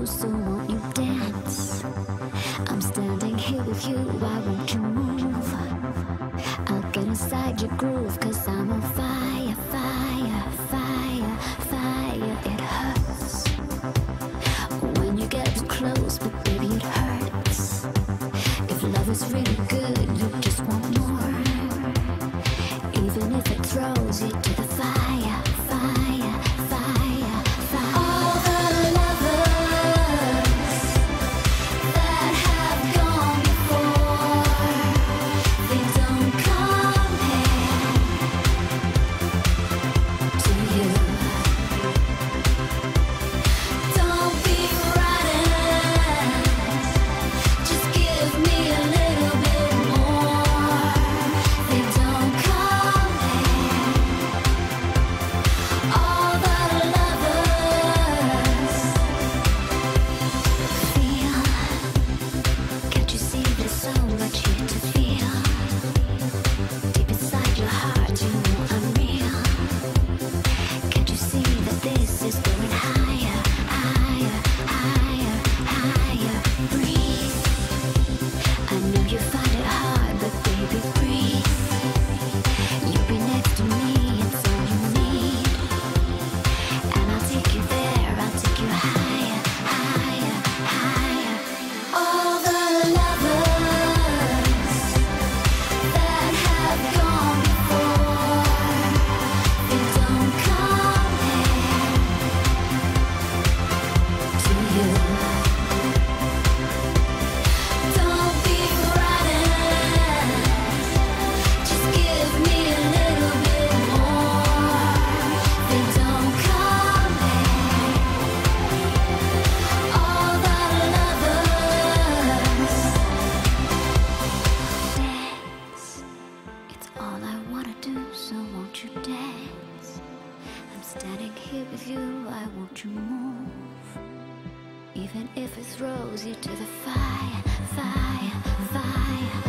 so won't you dance? I'm standing here with you, why won't you move? I'll get inside your groove, 'cause I'm on fire, fire, fire, fire. It hurts when you get too close, but baby it hurts. If love is really good, you just want more. Even if it throws you to the fire, fire, fire, fire. All the lovers that have gone before, they don't compare to you. Don't be frightened, just give me a little bit more. They don't compare. All the lovers feel. Can't you see there's so much here to feel? Deep inside your heart, you know I'm real. Can't you see that this is going higher, higher, higher, higher? Breathe. I know you find it hard, but baby, breathe. You'll be next to me, it's all you need. And I'll take you there, I'll take you higher, higher, higher. All the lovers that have gone before, they don't compare to you. Don't be frightened, just give me a little bit more. They don't compare. All the lovers dance. It's all I wanna do, so won't you dance? I'm standing here with you, why won't you move? Even if it throws you to the fire, fire, fire,